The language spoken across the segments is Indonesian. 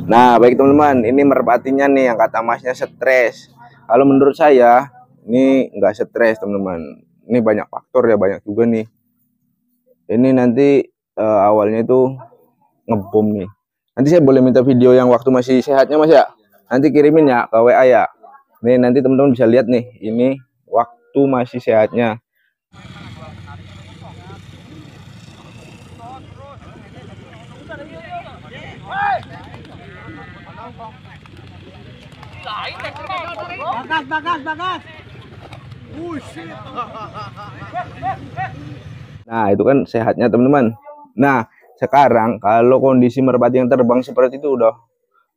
Nah, baik teman-teman, ini merpatinya nih yang kata masnya stres. Kalau menurut saya, ini nggak stres teman-teman. Ini banyak faktor ya, banyak juga nih. Ini nanti awalnya itu ngebom nih. Nanti saya boleh minta video yang waktu masih sehatnya mas ya? Nanti kirimin ya ke WA ya. Nih nanti teman-teman bisa lihat nih, ini waktu masih sehatnya. Bagas. Nah, itu kan sehatnya teman-teman. Nah, sekarang kalau kondisi merpati yang terbang seperti itu udah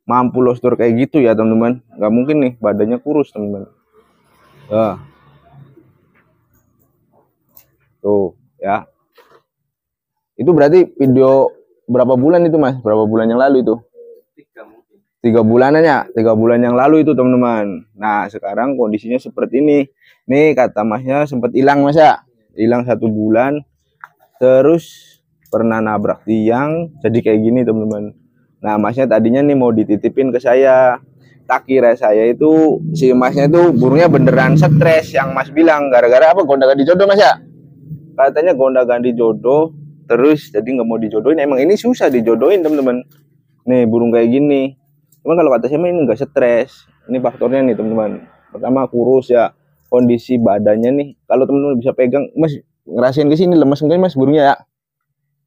mampu lostur kayak gitu ya teman-teman. Nggak mungkin nih badannya kurus teman-teman. Tuh ya. Itu berarti video berapa bulan itu mas? Berapa bulan yang lalu itu? 3 bulan 3 bulan yang lalu itu teman-teman. Nah sekarang kondisinya seperti ini. Nih kata masnya sempat hilang mas ya, hilang 1 bulan. Terus pernah nabrak tiang, jadi kayak gini teman-teman. Nah masnya tadinya nih mau dititipin ke saya. Tak kira saya itu si masnya itu burungnya beneran stres yang mas bilang. Gara-gara apa? Gonta-ganti jodoh mas ya? Katanya gonta-ganti jodoh. Terus jadi nggak mau dijodohin. Emang ini susah dijodohin teman-teman. Nih burung kayak gini. Cuman kalau kata saya ini enggak stres. Ini faktornya nih teman-teman. Pertama kurus ya, kondisi badannya nih. Kalau teman-teman bisa pegang, mas ngerasain ke sini lemes enggak mas burungnya ya?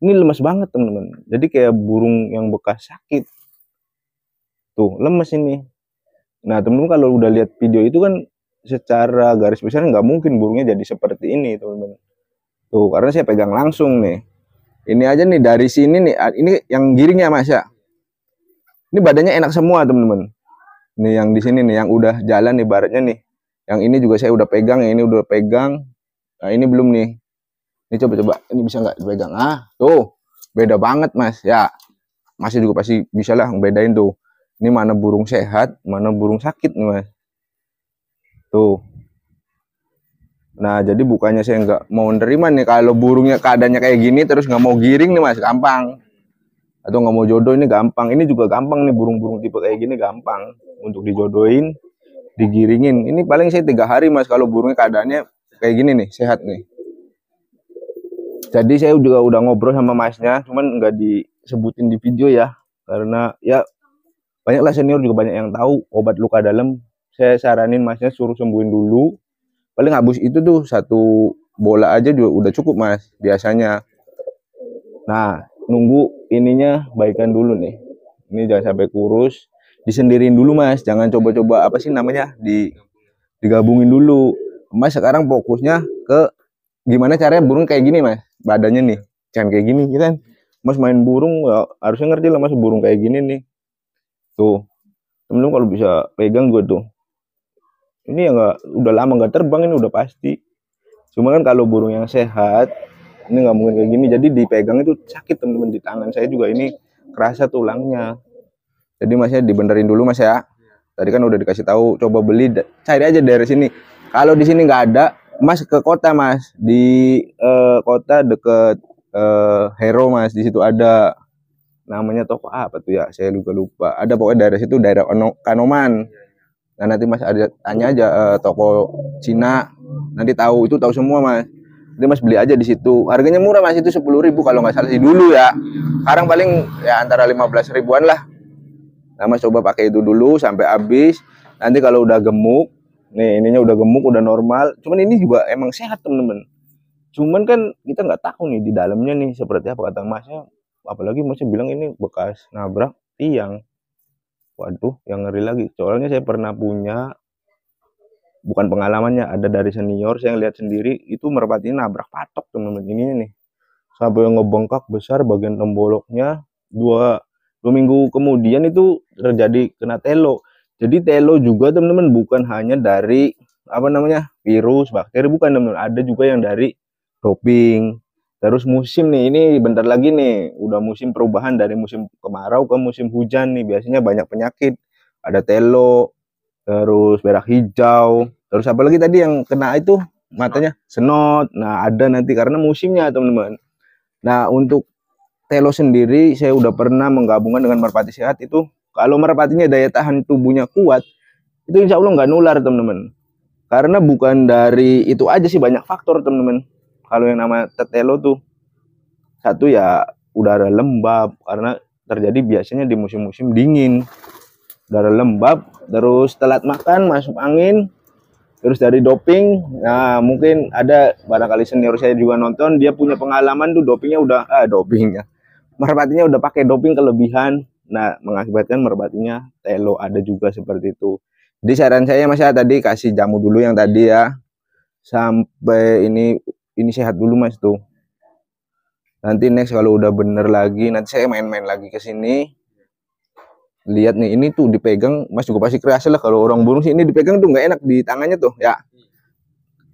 Ini lemes banget teman-teman. Jadi kayak burung yang bekas sakit. Tuh lemes ini. Nah teman-teman kalau udah lihat video itu kan secara garis besar nggak mungkin burungnya jadi seperti ini teman-teman. Tuh karena saya pegang langsung nih. Ini aja nih dari sini nih. Ini yang giringnya mas ya. Ini badannya enak semua teman-teman. Nih yang di sini nih yang udah jalan ibaratnya nih. Yang ini juga saya udah pegang, yang ini udah pegang. Nah ini belum nih. Ini coba-coba, ini bisa nggak dipegang? Ah, tuh beda banget mas. Ya, masih juga pasti bisa lah ngebedain tuh. Ini mana burung sehat, mana burung sakit nih mas. Tuh. Nah jadi bukannya saya nggak mau nerima nih kalau burungnya keadaannya kayak gini terus nggak mau giring nih mas, gampang. Atau nggak mau jodoh ini gampang. Ini juga gampang nih burung-burung tipe kayak gini gampang untuk dijodohin, digiringin. Ini paling saya 3 hari mas kalau burungnya keadaannya kayak gini nih, sehat nih. Jadi saya juga udah ngobrol sama masnya, cuman nggak disebutin di video ya, karena ya banyaklah senior juga banyak yang tahu obat luka dalam. Saya saranin masnya suruh sembuhin dulu. Paling habis itu tuh 1 bola aja juga udah cukup mas biasanya. Nah nunggu ininya baikan dulu nih. Ini jangan sampai kurus, disendirin dulu mas, jangan coba-coba apa sih namanya digabungin dulu. Mas sekarang fokusnya ke gimana caranya burung kayak gini mas, badannya nih jangan kayak gini kan. Mas main burung ya, harusnya ngerti lah mas burung kayak gini nih. Tuh temen-temen kalau bisa pegang gue tuh, ini ya udah lama nggak terbang, ini udah pasti. Cuma kan kalau burung yang sehat ini nggak mungkin kayak gini, jadi dipegang itu sakit teman-teman. Di tangan saya juga ini kerasa tulangnya. Jadi masnya dibenerin dulu mas ya. Tadi kan udah dikasih tahu, coba beli, cari aja dari sini. Kalau di sini nggak ada, mas ke kota mas, di kota deket Hero mas, di situ ada namanya toko apa tuh ya, saya lupa. Ada pokoknya daerah situ, daerah Kanoman. Nah nanti mas ada tanya aja toko Cina, nanti tahu semua mas. Jadi mas beli aja di situ. Harganya murah mas, itu 10.000 kalau nggak salah sih dulu ya. Sekarang paling ya antara 15 ribuan lah. Nah mas coba pakai itu dulu sampai habis. Nanti kalau udah gemuk, nih ininya udah gemuk, udah normal. Cuman ini juga emang sehat temen-temen. Cuman kan kita nggak tahu nih di dalamnya nih seperti apa kata masnya. Apalagi masnya bilang ini bekas nabrak tiang. Waduh, yang ngeri lagi. Soalnya saya pernah punya, bukan pengalamannya, ada dari senior saya lihat sendiri itu merpatinya nabrak patok teman-teman. Ini nih sampai ngebengkak besar bagian temboloknya. Dua minggu kemudian itu terjadi kena telo. Jadi telo juga teman-teman bukan hanya dari apa namanya virus, bakteri, bukan teman-teman. Ada juga yang dari doping. Terus musim nih, ini bentar lagi nih udah musim perubahan dari musim kemarau ke musim hujan nih. Biasanya banyak penyakit, ada telo, terus berak hijau, terus apalagi tadi yang kena itu matanya senot. Nah ada nanti karena musimnya teman-teman. Nah untuk telo sendiri saya udah pernah menggabungkan dengan merpati sehat itu Kalau merpatinya daya tahan tubuhnya kuat, itu insya Allah nggak nular teman-teman. Karena bukan dari itu aja sih, banyak faktor teman-teman. Kalau yang nama tetelo tuh, satu ya udara lembab, karena terjadi biasanya di musim-musim dingin. Udara lembab, terus telat makan, masuk angin, terus dari doping. Nah mungkin ada barangkali senior saya juga nonton, dia punya pengalaman tuh dopingnya udah merpatinya udah pakai doping kelebihan. Nah mengakibatkan merpatinya telo, ada juga seperti itu. Jadi saran saya Mas ya, tadi kasih jamu dulu yang tadi ya, sampai ini sehat dulu Mas tuh. Nanti next kalau udah bener lagi, nanti saya main-main lagi ke sini. Lihat nih, ini tuh dipegang, Mas juga pasti kerasa lah kalau orang burung sih, ini dipegang tuh nggak enak di tangannya tuh ya.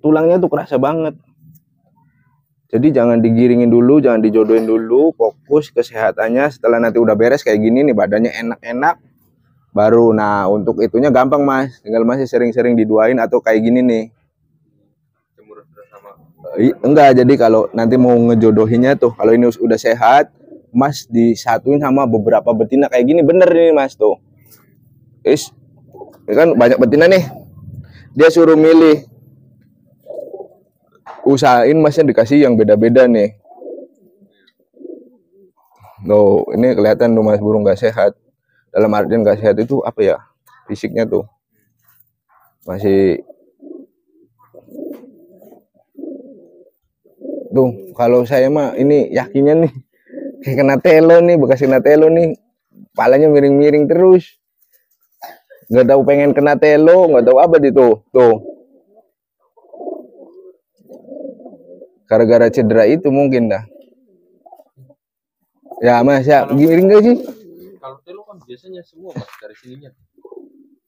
Tulangnya tuh kerasa banget. Jadi jangan digiringin dulu, jangan dijodohin dulu, fokus kesehatannya. Setelah nanti udah beres kayak gini nih, badannya enak-enak, baru nah untuk itunya gampang Mas, tinggal masih sering-sering diduain atau kayak gini nih. Enggak, jadi kalau nanti mau ngejodohinnya tuh, kalau ini udah sehat, Mas disatuin sama beberapa betina kayak gini, bener nih Mas tuh. Kan banyak betina nih, dia suruh milih. Usahain Masnya dikasih yang beda-beda nih. Loh, ini kelihatan tuh Mas burung gak sehat. Dalam artian gak sehat itu apa ya? Fisiknya tuh masih tuh. Kalau saya mah ini yakinnya nih kayak kena telo nih, bekas kena telo nih. Palanya miring-miring terus. Nggak tahu pengen kena telo, nggak tahu apa tuh. Gara-gara cedera itu mungkin dah. Ya Mas ya, giring gak sih? Kalau telo kan biasanya semua Mas dari sininya.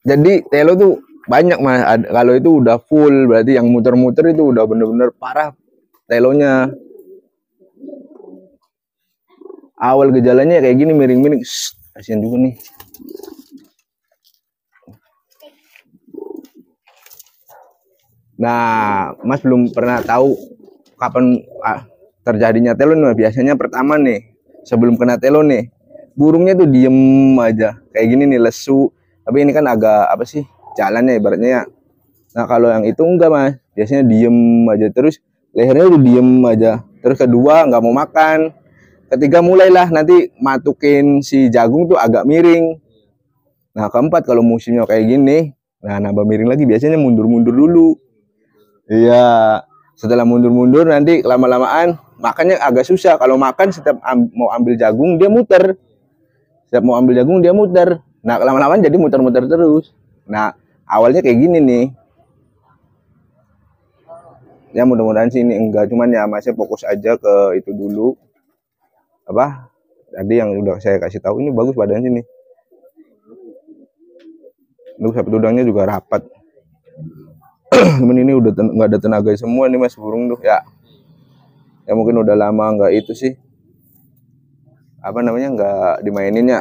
Jadi telo tuh banyak Mas. Kalau itu udah full, berarti yang muter-muter itu udah bener-bener parah telonya. Awal gejalanya kayak gini, miring-miring. Kasihan juga nih. Nah, Mas belum pernah tahu kapan terjadinya telo nih. Biasanya pertama nih, sebelum kena telo nih, burungnya tuh diem aja kayak gini nih, lesu. Tapi ini kan agak apa sih, jalannya ibaratnya ya. Nah kalau yang itu enggak Mas, biasanya diem aja terus, lehernya tuh diem aja. Terus kedua nggak mau makan, ketiga mulailah nanti matukin si jagung tuh agak miring. Nah keempat kalau musimnya kayak gini, nah nambah miring lagi, biasanya mundur-mundur dulu. Iya, setelah mundur-mundur nanti lama-lamaan makannya agak susah. Kalau makan setiap mau ambil jagung dia muter. Setiap mau ambil jagung dia muter. Nah, lama-lama jadi muter-muter terus. Nah, awalnya kayak gini nih. Ya mudah-mudahan sih ini enggak, cuman ya Masnya fokus aja ke itu dulu. Apa? Tadi yang udah saya kasih tahu, ini bagus badan sini. Untuk sapi udangnya juga rapat. Cuman ini udah nggak ada tenaga semua nih Mas burung tuh ya. Ya mungkin udah lama nggak itu sih, apa namanya, nggak dimainin ya.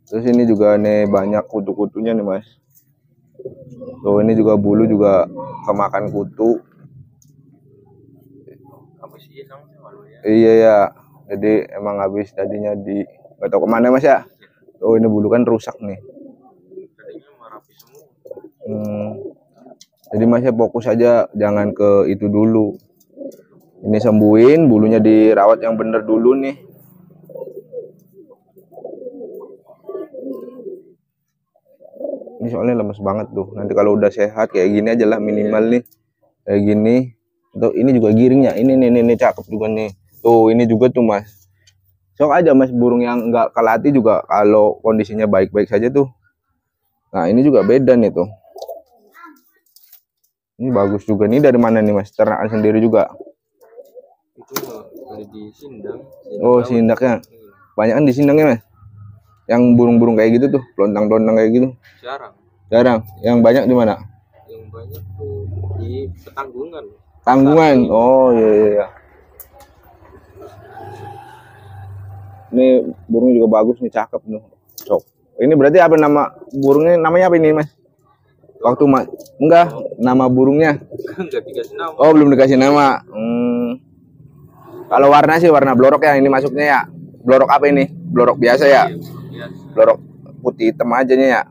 Terus ini juga nih banyak kutu-kutunya nih Mas. Tuh ini juga bulu juga kemakan kutu. Iya ya. Jadi emang habis tadinya di nggak tahu kemana Mas ya. Oh ini bulu kan rusak nih. Jadi Masnya fokus aja, jangan ke itu dulu. Ini sembuhin, bulunya dirawat yang bener dulu nih. Ini soalnya lemes banget tuh. Nanti kalau udah sehat kayak gini aja lah minimal nih. Kayak gini. Tuh ini juga giringnya. Ini cakep juga nih. Tuh ini juga tuh Mas. Sok aja Mas burung yang nggak kelatih juga kalau kondisinya baik-baik saja tuh. Nah ini juga beda nih tuh. Ini bagus juga. Ini dari mana nih Mas? Ternakan sendiri juga? Itu dari di Sindang. Oh Sindaknya. Banyak kan di Sindang ya Mas? Yang burung-burung kayak gitu tuh, lontang-lontang kayak gitu. Jarang. Yang banyak di mana? Yang banyak tuh di Petanggungan. Tanggungan. Oh iya. Ini burungnya juga bagus nih, cakep nih. Sok. Ini berarti apa nama burungnya? Namanya apa ini Mas? Waktu Mas enggak, nama burungnya. Enggak dikasih nama. Oh, belum dikasih nama. Kalau warna sih warna blorok ya, ini masuknya ya. Blorok apa ini? Blorok biasa ya? Biasa. Blorok putih hitam aja nih ya.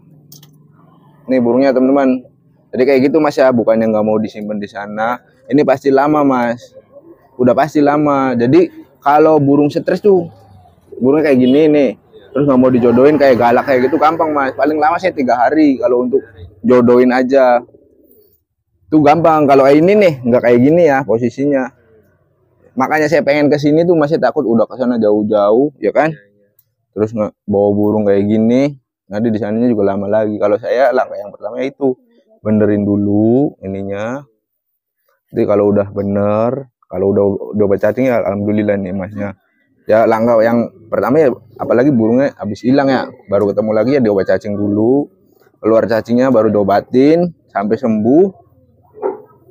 Nih burungnya teman-teman. Jadi kayak gitu Mas ya, bukannya nggak mau disimpan di sana. Ini pasti lama Mas. Udah pasti lama. Jadi kalau burung stres tuh, burungnya kayak gini nih. Terus nggak mau dijodohin kayak galak kayak gitu gampang Mas. Paling lama sih 3 hari kalau untuk jodohin aja. Tuh gampang. Kalau kayak ini nih nggak kayak gini ya posisinya. Makanya saya pengen ke sini tuh masih takut udah ke sana jauh-jauh, ya kan? Terus nggak bawa burung kayak gini, nanti di sananya juga lama lagi. Kalau saya langkah yang pertama itu benerin dulu ininya. Jadi kalau udah bener, kalau udah cacing ya alhamdulillah nih Masnya. Ya langkah yang pertama ya apalagi burungnya habis hilang ya, baru ketemu lagi ya diobat cacing dulu. Keluar cacingnya baru diobatin sampai sembuh.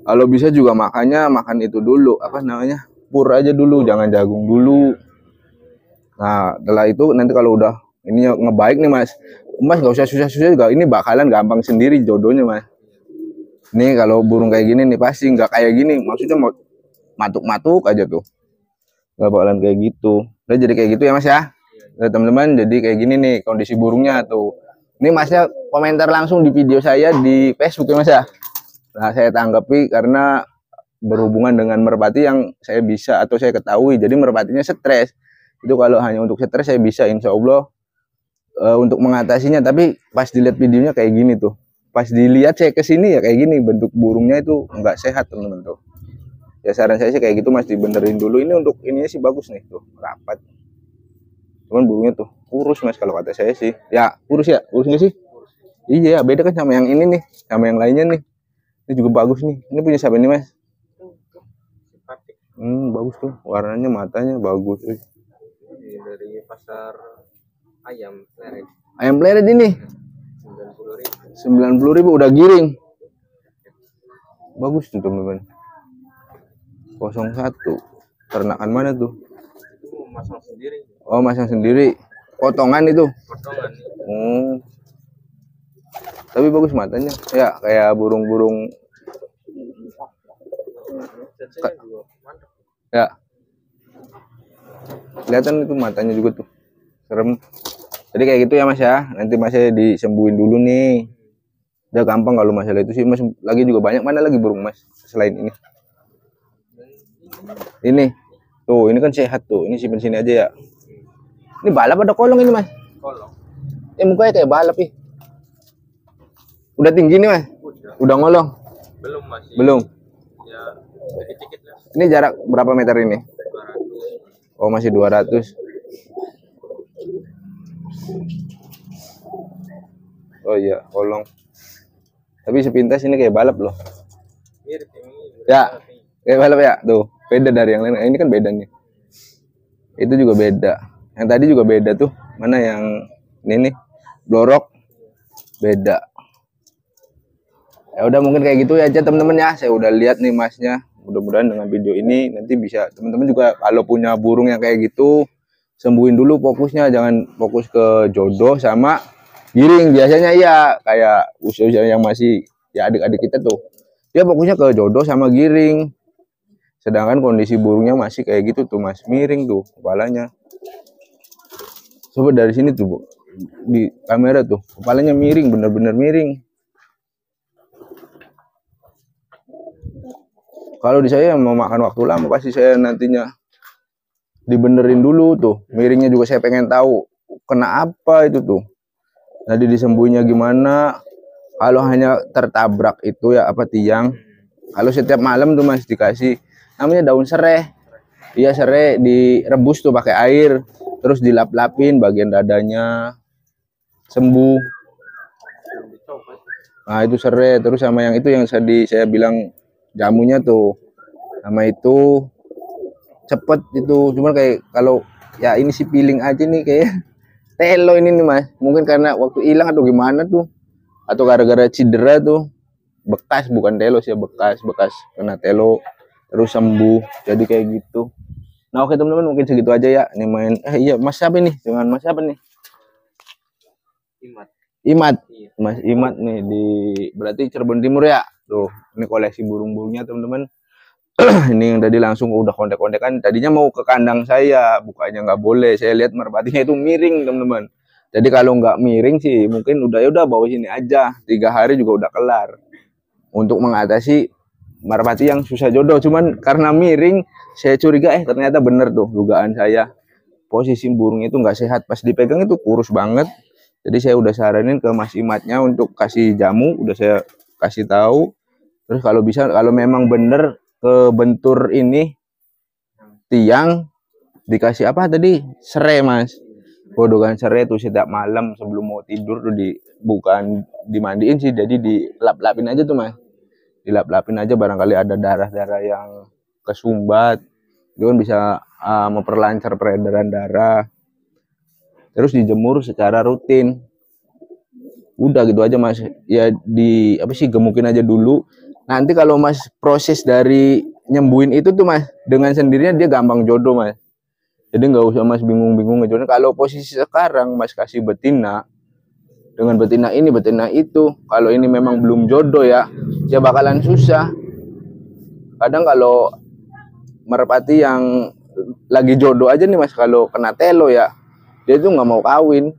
Kalau bisa juga makan itu dulu, apa namanya? Pur aja dulu, jangan jagung dulu. Nah, setelah itu nanti kalau udah ini ngebaik nih Mas nggak usah susah-susah juga, ini bakalan gampang sendiri jodohnya Mas. Nih kalau burung kayak gini nih pasti nggak kayak gini, maksudnya mau matuk-matuk aja tuh, nggak bakalan kayak gitu. Udah jadi kayak gitu ya Mas ya. Nah, teman-teman jadi kayak gini nih kondisi burungnya tuh. Ini Masnya komentar langsung di video saya di Facebook ya Mas ya. Nah saya tanggapi karena berhubungan dengan merpati yang saya bisa atau saya ketahui, jadi merpatinya stres. Itu kalau hanya untuk stres saya bisa insya Allah untuk mengatasinya, tapi pas dilihat videonya kayak gini tuh, pas dilihat saya kesini ya kayak gini, bentuk burungnya itu nggak sehat teman-teman tuh. Ya saran saya sih kayak gitu Mas, dibenerin dulu. Ini untuk ininya sih bagus nih tuh, rapat. Cuman burungnya tuh kurus Mas kalau kata saya sih. Ya kurus ya, kurus nggak sih? Iya beda kan sama yang ini nih, sama yang lainnya nih. Ini juga bagus nih. Ini punya siapa nih Mas? Bagus tuh, warnanya matanya bagus. Ini dari pasar ayam pleret. Ayam pleret ini 90.000 udah giring. Bagus tuh teman-teman. 01 ternakan mana tuh? Itu masang sendiri. Oh masang sendiri, potongan itu. Potongan. Tapi bagus matanya ya, kayak burung-burung ya, kelihatan itu matanya juga tuh serem. Jadi kayak gitu ya Mas ya, nanti Masnya disembuhin dulu nih. Udah gampang kalau masalah itu sih Mas. Lagi juga banyak mana lagi burung Mas selain ini? Ini tuh, ini kan sehat tuh, ini simpen sini aja ya. Ini balap ada kolong ini Mas? Kolong. Mukanya kayak balap ih. Udah tinggi nih Mas? Udah ngolong? Belum masih. Belum. Ya dikit-dikit lah. Ini jarak berapa meter ini? 200. Oh masih 200. Oh iya kolong. Tapi sepintas ini kayak balap loh. Mirip ini. Ya kayak balap ya tuh. Beda dari yang lain. Ini kan beda nih. Itu juga beda. Yang tadi juga beda tuh. Mana yang ini nih? Blorok. Beda. Ya udah mungkin kayak gitu aja teman-teman ya. Saya udah lihat nih Masnya. Mudah-mudahan dengan video ini nanti bisa teman-teman juga kalau punya burung yang kayak gitu sembuhin dulu fokusnya, jangan fokus ke jodoh sama giring. Biasanya ya kayak usia yang masih ya adik-adik kita tuh dia fokusnya ke jodoh sama giring, sedangkan kondisi burungnya masih kayak gitu tuh Mas, miring tuh kepalanya. Coba dari sini tuh Bu, di kamera tuh kepalanya miring, bener-bener miring. Kalau di saya mau makan waktu lama, pasti saya nantinya dibenerin dulu tuh. Miringnya juga saya pengen tahu kena apa itu tuh. Jadi disembuhnya gimana? Kalau hanya tertabrak itu ya apa tiang. Kalau setiap malam tuh Mas dikasih namanya daun serai. Iya serai direbus tuh pakai air, terus dilap-lapin bagian dadanya, sembuh. Nah itu serai, terus sama yang itu yang saya bilang jamunya tuh, sama itu cepet itu. Cuman kayak kalau ya ini sih feeling aja nih kayak telo ini nih Mas, mungkin karena waktu hilang atau gimana tuh, atau gara-gara cedera tuh, bekas bukan telo sih, bekas kena telo terus sembuh jadi kayak gitu. Nah oke teman-teman mungkin segitu aja ya. Ini main iya Mas siapa nih, dengan Mas siapa nih? Imat. Iya. Mas Imat nih di berarti Cirebon Timur ya. Tuh, ini koleksi burung-burungnya teman-teman. Ini yang tadi langsung udah kontek-kontekan. Tadinya mau ke kandang saya, bukannya nggak boleh. Saya lihat merpatinya itu miring teman-teman. Jadi kalau nggak miring sih mungkin udah, ya udah bawa sini aja, 3 hari juga udah kelar untuk mengatasi merpati yang susah jodoh. Cuman karena miring saya curiga ternyata bener tuh dugaan saya, posisi burung itu nggak sehat, pas dipegang itu kurus banget. Jadi saya udah saranin ke Mas Imatnya untuk kasih jamu, udah saya kasih tahu. Terus kalau bisa, kalau memang bener ke bentur ini tiang, dikasih apa tadi, serai Mas, godokan serai tuh setiap malam sebelum mau tidur tuh bukan dimandiin sih, jadi dilap-lapin aja tuh Mas, dilap-lapin aja, barangkali ada darah-darah yang kesumbat itu kan bisa memperlancar peredaran darah. Terus dijemur secara rutin, udah gitu aja Mas ya, di apa sih, gemukin aja dulu. Nanti kalau Mas proses dari nyembuhin itu tuh Mas, dengan sendirinya dia gampang jodoh Mas. Jadi nggak usah Mas bingung-bingung ngejodohin. Kalau posisi sekarang Mas kasih betina, dengan betina ini betina itu, kalau ini memang belum jodoh ya bakalan susah. Kadang kalau merpati yang lagi jodoh aja nih Mas, kalau kena telo ya dia tuh nggak mau kawin,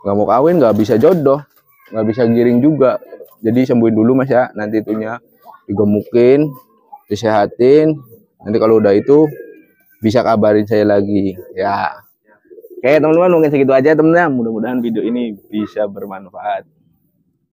nggak bisa jodoh, nggak bisa giring juga. Jadi sembuhin dulu Mas ya, nanti itunya digemukin, disehatin. Nanti kalau udah itu bisa kabarin saya lagi ya. Oke teman-teman, mungkin segitu aja teman-teman, mudah-mudahan video ini bisa bermanfaat.